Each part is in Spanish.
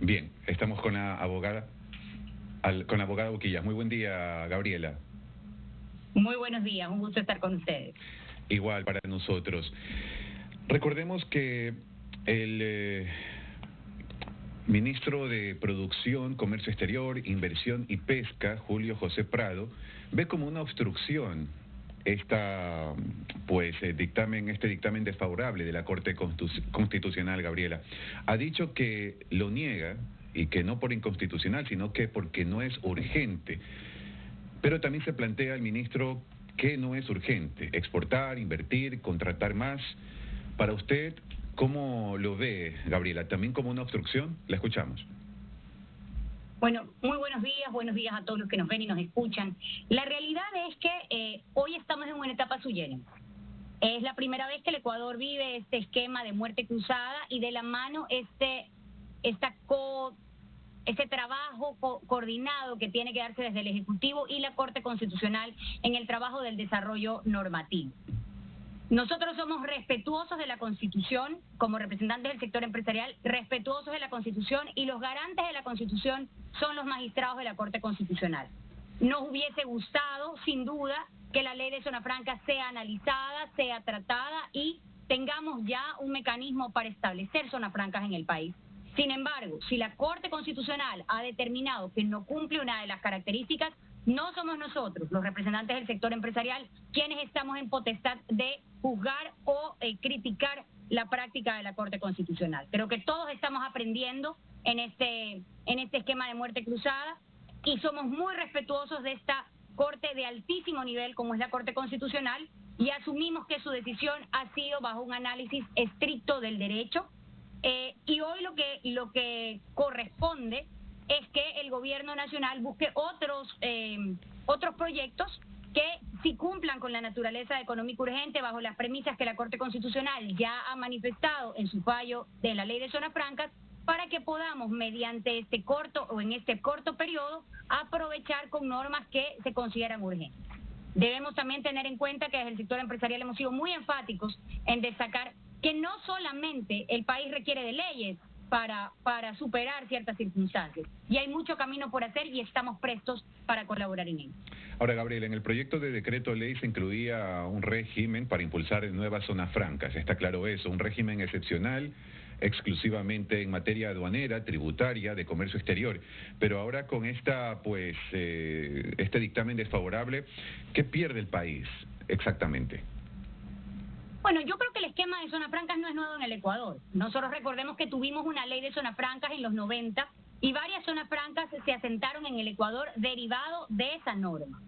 Bien, estamos con la abogada, con la abogada Boquillas. Muy buen día, Gabriela. Muy buenos días, un gusto estar con ustedes. Igual para nosotros. Recordemos que el ministro de Producción, Comercio Exterior, Inversión y Pesca, Julio José Prado, ve como una obstrucción este dictamen desfavorable de la Corte Constitucional, Gabriela. Ha dicho que lo niega y que no por inconstitucional, sino que porque no es urgente. Pero también se plantea el ministro que no es urgente: exportar, invertir, contratar más. Para usted, ¿cómo lo ve, Gabriela? ¿También como una obstrucción? La escuchamos. Bueno, muy buenos días a todos los que nos ven y nos escuchan. La realidad es que hoy estamos en una etapa sui generis. Es la primera vez que el Ecuador vive este esquema de muerte cruzada y de la mano este trabajo coordinado que tiene que darse desde el Ejecutivo y la Corte Constitucional en el trabajo del desarrollo normativo. Nosotros somos respetuosos de la Constitución, como representantes del sector empresarial, respetuosos de la Constitución, y los garantes de la Constitución son los magistrados de la Corte Constitucional. Nos hubiese gustado, sin duda, que la ley de zona franca sea analizada, sea tratada y tengamos ya un mecanismo para establecer zonas francas en el país. Sin embargo, si la Corte Constitucional ha determinado que no cumple una de las características, no somos nosotros, los representantes del sector empresarial, quienes estamos en potestad de juzgar o criticar la práctica de la Corte Constitucional. Creo que todos estamos aprendiendo en este esquema de muerte cruzada y somos muy respetuosos de esta Corte de altísimo nivel como es la Corte Constitucional, y asumimos que su decisión ha sido bajo un análisis estricto del derecho. Y hoy lo que corresponde es que el gobierno nacional busque otros proyectos que sí cumplan con la naturaleza económica urgente bajo las premisas que la Corte Constitucional ya ha manifestado en su fallo de la Ley de Zonas Francas, para que podamos, mediante este corto periodo, aprovechar con normas que se consideran urgentes. Debemos también tener en cuenta que desde el sector empresarial hemos sido muy enfáticos en destacar que no solamente el país requiere de leyes para superar ciertas circunstancias, y hay mucho camino por hacer y estamos prestos para colaborar en ello. Ahora, Gabriela, en el proyecto de decreto ley se incluía un régimen para impulsar nuevas zonas francas, está claro eso, un régimen excepcional, exclusivamente en materia aduanera, tributaria, de comercio exterior. Pero ahora con este dictamen desfavorable, ¿qué pierde el país exactamente? Bueno, yo creo que el esquema de zonas francas no es nuevo en el Ecuador. Nosotros recordemos que tuvimos una ley de zonas francas en los 90 y varias zonas francas se asentaron en el Ecuador derivado de esa norma.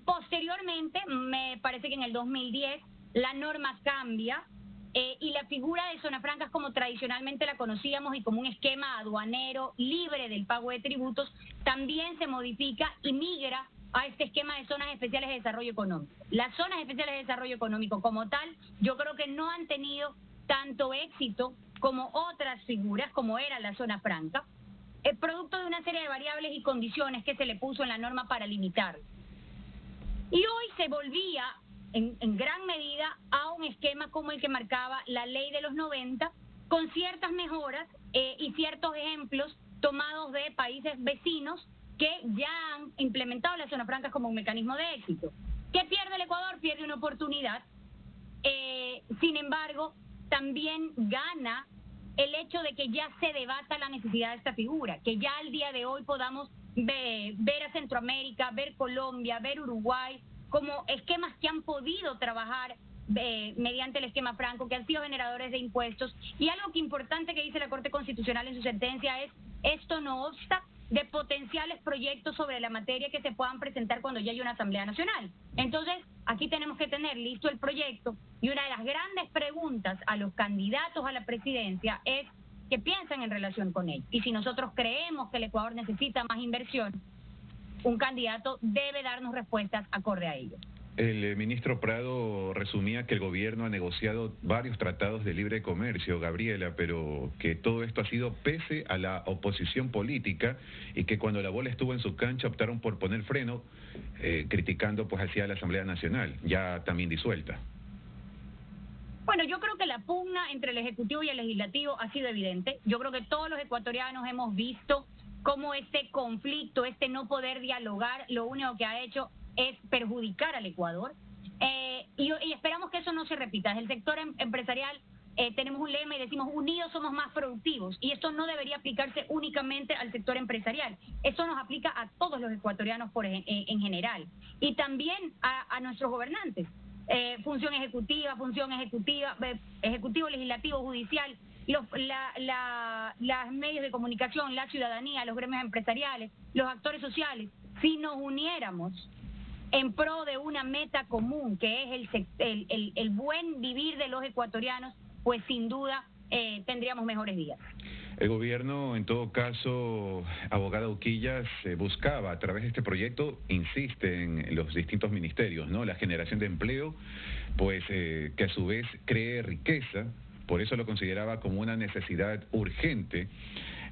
Posteriormente, me parece que en el 2010, la norma cambia y la figura de zonas francas, como tradicionalmente la conocíamos y como un esquema aduanero libre del pago de tributos, también se modifica y migra a este esquema de zonas especiales de desarrollo económico. Las zonas especiales de desarrollo económico como tal, yo creo que no han tenido tanto éxito como otras figuras, como era la zona franca, producto de una serie de variables y condiciones que se le puso en la norma para limitar. Y hoy se volvía en gran medida a un esquema como el que marcaba la ley de los 90, con ciertas mejoras y ciertos ejemplos tomados de países vecinos que ya han implementado las zonas francas como un mecanismo de éxito. ¿Qué pierde el Ecuador? Pierde una oportunidad. Sin embargo, también gana el hecho de que ya se debata la necesidad de esta figura, que ya al día de hoy podamos ver a Centroamérica, ver Colombia, ver Uruguay, como esquemas que han podido trabajar mediante el esquema franco, que han sido generadores de impuestos. Y algo que importante que dice la Corte Constitucional en su sentencia es: esto no obsta de potenciales proyectos sobre la materia que se puedan presentar cuando ya hay una Asamblea Nacional. Entonces, aquí tenemos que tener listo el proyecto, y una de las grandes preguntas a los candidatos a la presidencia es qué piensan en relación con ello. Y si nosotros creemos que el Ecuador necesita más inversión, un candidato debe darnos respuestas acorde a ello. El ministro Prado resumía que el gobierno ha negociado varios tratados de libre comercio, Gabriela, pero que todo esto ha sido pese a la oposición política, y que cuando la bola estuvo en su cancha optaron por poner freno, criticando hacia la Asamblea Nacional, ya también disuelta. Bueno, yo creo que la pugna entre el Ejecutivo y el Legislativo ha sido evidente. Yo creo que todos los ecuatorianos hemos visto cómo este conflicto, este no poder dialogar, lo único que ha hecho es perjudicar al Ecuador. Y esperamos que eso no se repita. Desde el sector empresarial tenemos un lema y decimos unidos somos más productivos, y esto no debería aplicarse únicamente al sector empresarial, esto nos aplica a todos los ecuatorianos en general, y también a nuestros gobernantes, función ejecutiva, ejecutivo, legislativo, judicial, los medios de comunicación, la ciudadanía, los gremios empresariales, los actores sociales. Si nos uniéramos en pro de una meta común, que es el buen vivir de los ecuatorianos, pues sin duda tendríamos mejores días. El gobierno, en todo caso, abogada Uquillas, buscaba a través de este proyecto, insiste en los distintos ministerios, ¿no? La generación de empleo, pues que a su vez cree riqueza, por eso lo consideraba como una necesidad urgente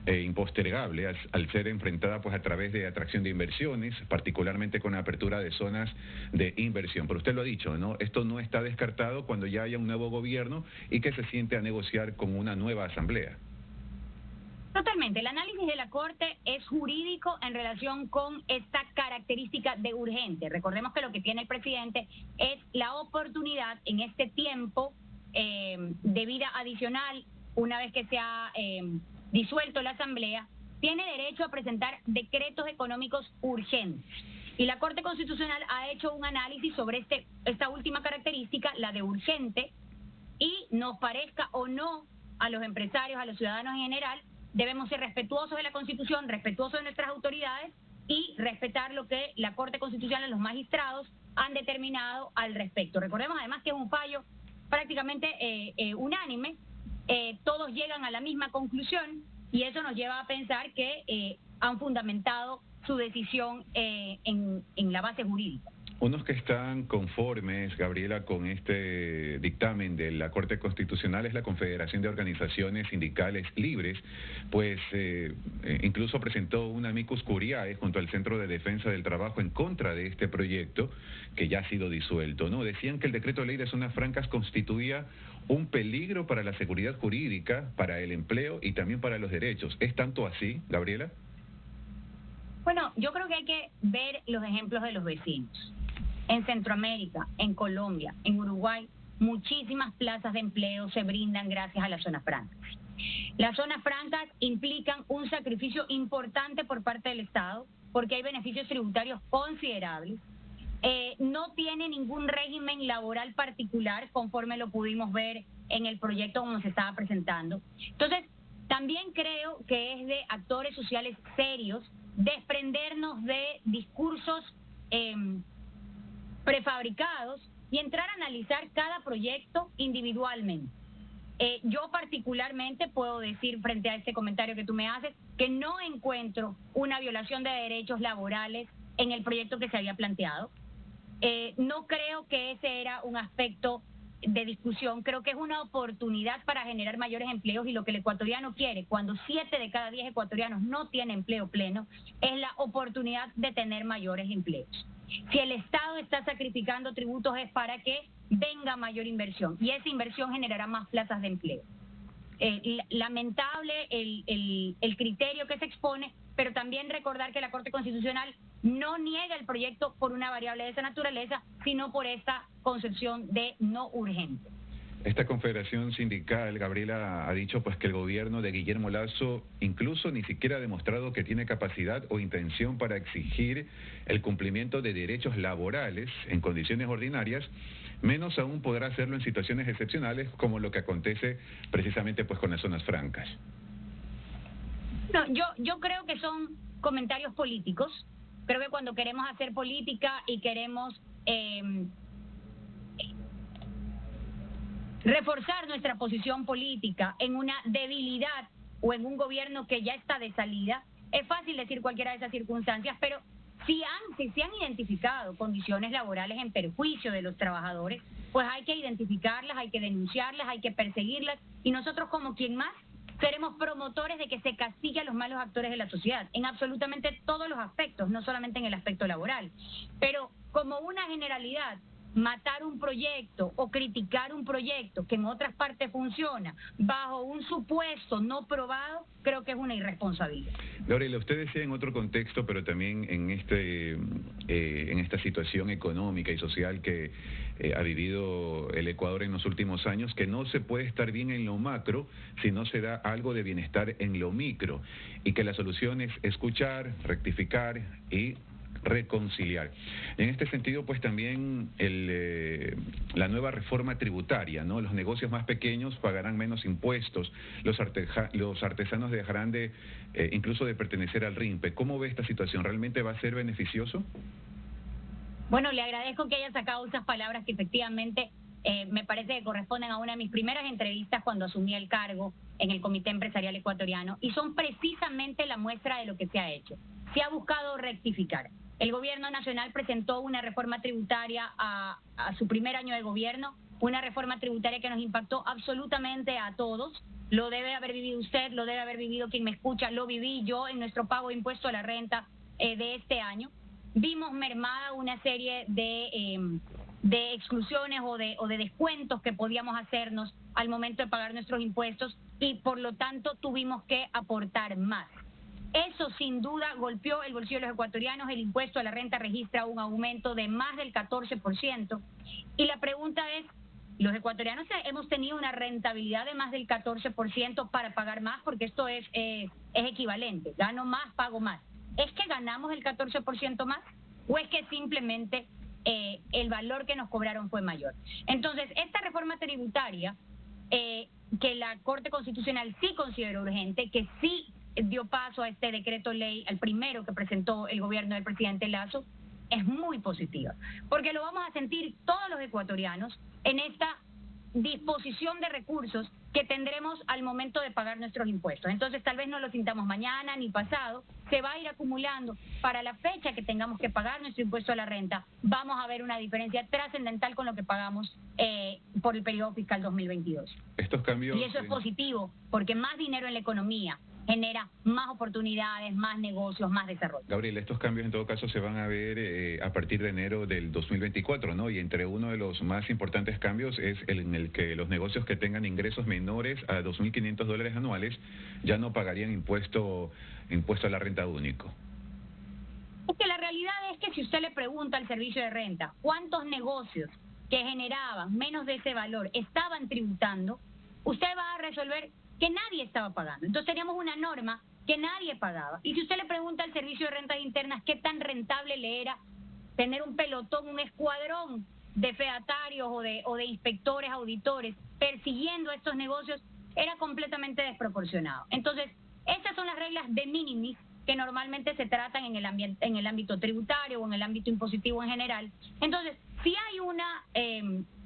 e impostergable al ser enfrentada pues a través de atracción de inversiones, particularmente con la apertura de zonas de inversión. Pero usted lo ha dicho, ¿no? Esto no está descartado cuando ya haya un nuevo gobierno y que se siente a negociar con una nueva asamblea. Totalmente. El análisis de la Corte es jurídico en relación con esta característica de urgente. Recordemos que lo que tiene el presidente es la oportunidad en este tiempo de vida adicional, una vez que se ha disuelto la Asamblea, tiene derecho a presentar decretos económicos urgentes. Y la Corte Constitucional ha hecho un análisis sobre esta última característica, la de urgente, y nos parezca o no a los empresarios, a los ciudadanos en general, debemos ser respetuosos de la Constitución, respetuosos de nuestras autoridades y respetar lo que la Corte Constitucional, los magistrados, han determinado al respecto. Recordemos además que es un fallo prácticamente unánime, todos llegan a la misma conclusión y eso nos lleva a pensar que han fundamentado su decisión en la base jurídica. Unos que están conformes, Gabriela, con este dictamen de la Corte Constitucional es la Confederación de Organizaciones Sindicales Libres, pues incluso presentó un amicus curiae junto al Centro de Defensa del Trabajo en contra de este proyecto que ya ha sido disuelto, ¿no? Decían que el decreto de ley de zonas francas constituía un peligro para la seguridad jurídica, para el empleo y también para los derechos. ¿Es tanto así, Gabriela? Bueno, yo creo que hay que ver los ejemplos de los vecinos. En Centroamérica, en Colombia, en Uruguay, muchísimas plazas de empleo se brindan gracias a las zonas francas. Las zonas francas implican un sacrificio importante por parte del Estado porque hay beneficios tributarios considerables. No tiene ningún régimen laboral particular conforme lo pudimos ver en el proyecto como se estaba presentando. Entonces, también creo que es de actores sociales serios desprendernos de discursos prefabricados y entrar a analizar cada proyecto individualmente. Yo particularmente puedo decir frente a este comentario que tú me haces que no encuentro una violación de derechos laborales en el proyecto que se había planteado. No creo que ese era un aspecto de discusión, creo que es una oportunidad para generar mayores empleos y lo que el ecuatoriano quiere, cuando 7 de cada 10 ecuatorianos no tienen empleo pleno, es la oportunidad de tener mayores empleos. Si el Estado está sacrificando tributos es para que venga mayor inversión y esa inversión generará más plazas de empleo. Lamentable el criterio que se expone, pero también recordar que la Corte Constitucional no niega el proyecto por una variable de esa naturaleza, sino por esta concepción de no urgente. Esta confederación sindical, Gabriela, ha dicho pues que el gobierno de Guillermo Lasso incluso ni siquiera ha demostrado que tiene capacidad o intención para exigir el cumplimiento de derechos laborales en condiciones ordinarias, menos aún podrá hacerlo en situaciones excepcionales como lo que acontece precisamente pues con las zonas francas. No, yo creo que son comentarios políticos. Creo que cuando queremos hacer política y queremos reforzar nuestra posición política en una debilidad o en un gobierno que ya está de salida, es fácil decir cualquiera de esas circunstancias, pero si se han identificado condiciones laborales en perjuicio de los trabajadores, pues hay que identificarlas, hay que denunciarlas, hay que perseguirlas, y nosotros como quien más seremos promotores de que se castigue a los malos actores de la sociedad, en absolutamente todos los aspectos, no solamente en el aspecto laboral. Pero como una generalidad, matar un proyecto o criticar un proyecto que en otras partes funciona bajo un supuesto no probado, creo que es una irresponsabilidad. Gabriela, usted decía en otro contexto, pero también en esta situación económica y social que ha vivido el Ecuador en los últimos años, que no se puede estar bien en lo macro si no se da algo de bienestar en lo micro, y que la solución es escuchar, rectificar y reconciliar. En este sentido, pues también la nueva reforma tributaria, ¿no? Los negocios más pequeños pagarán menos impuestos, los artesanos dejarán de incluso de pertenecer al RIMPE. ¿Cómo ve esta situación? ¿Realmente va a ser beneficioso? Bueno, le agradezco que haya sacado esas palabras que efectivamente me parece que corresponden a una de mis primeras entrevistas cuando asumí el cargo en el Comité Empresarial Ecuatoriano, y son precisamente la muestra de lo que se ha hecho. Se ha buscado rectificar. El gobierno nacional presentó una reforma tributaria a su primer año de gobierno, una reforma tributaria que nos impactó absolutamente a todos. Lo debe haber vivido usted, lo debe haber vivido quien me escucha, lo viví yo en nuestro pago de impuesto a la renta de este año. Vimos mermada una serie de exclusiones o de descuentos que podíamos hacernos al momento de pagar nuestros impuestos, y por lo tanto tuvimos que aportar más. Eso sin duda golpeó el bolsillo de los ecuatorianos. El impuesto a la renta registra un aumento de más del 14%. Y la pregunta es, ¿los ecuatorianos hemos tenido una rentabilidad de más del 14% para pagar más? Porque esto es equivalente. Gano más, pago más. ¿Es que ganamos el 14% más? ¿O es que simplemente el valor que nos cobraron fue mayor? Entonces, esta reforma tributaria, que la Corte Constitucional sí consideró urgente, que sí dio paso a este decreto ley, al primero que presentó el gobierno del presidente Lasso, es muy positiva, porque lo vamos a sentir todos los ecuatorianos en esta disposición de recursos que tendremos al momento de pagar nuestros impuestos. Entonces tal vez no lo sintamos mañana ni pasado, se va a ir acumulando. Para la fecha que tengamos que pagar nuestro impuesto a la renta, vamos a ver una diferencia trascendental con lo que pagamos por el periodo fiscal 2022. Estos cambios... Y eso es positivo, porque más dinero en la economía genera más oportunidades, más negocios, más desarrollo. Gabriel, estos cambios en todo caso se van a ver a partir de enero del 2024, ¿no? Y entre uno de los más importantes cambios es en el que los negocios que tengan ingresos menores a $2.500 anuales ya no pagarían impuesto a la renta único. Es que la realidad es que si usted le pregunta al servicio de renta cuántos negocios que generaban menos de ese valor estaban tributando, usted va a resolver que nadie estaba pagando. Entonces teníamos una norma que nadie pagaba. Y si usted le pregunta al Servicio de Rentas Internas qué tan rentable le era tener un pelotón, un escuadrón de fedatarios o de inspectores, auditores, persiguiendo estos negocios, era completamente desproporcionado. Entonces, estas son las reglas de minimis que normalmente se tratan en el ámbito tributario o en el ámbito impositivo en general. Entonces, si hay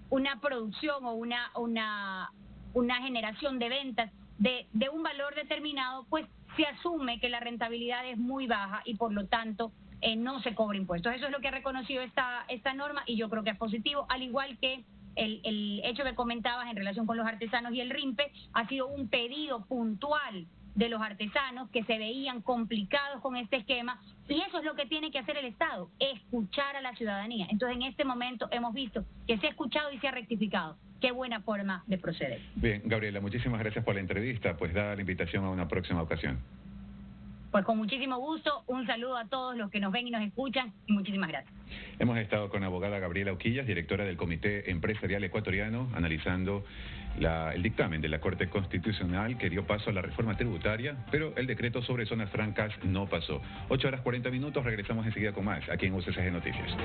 una producción o una generación de ventas de un valor determinado, pues se asume que la rentabilidad es muy baja y por lo tanto no se cobra impuestos. Eso es lo que ha reconocido esta norma, y yo creo que es positivo, al igual que el hecho que comentabas en relación con los artesanos y el RIMPE. Ha sido un pedido puntual de los artesanos que se veían complicados con este esquema, y eso es lo que tiene que hacer el Estado, escuchar a la ciudadanía. Entonces en este momento hemos visto que se ha escuchado y se ha rectificado. Qué buena forma de proceder. Bien, Gabriela, muchísimas gracias por la entrevista, pues da la invitación a una próxima ocasión. Pues con muchísimo gusto, un saludo a todos los que nos ven y nos escuchan, y muchísimas gracias. Hemos estado con la abogada Gabriela Uquillas, directora del Comité Empresarial Ecuatoriano, analizando el dictamen de la Corte Constitucional que dio paso a la reforma tributaria, pero el decreto sobre zonas francas no pasó. 8:40, regresamos enseguida con más, aquí en UCCG Noticias.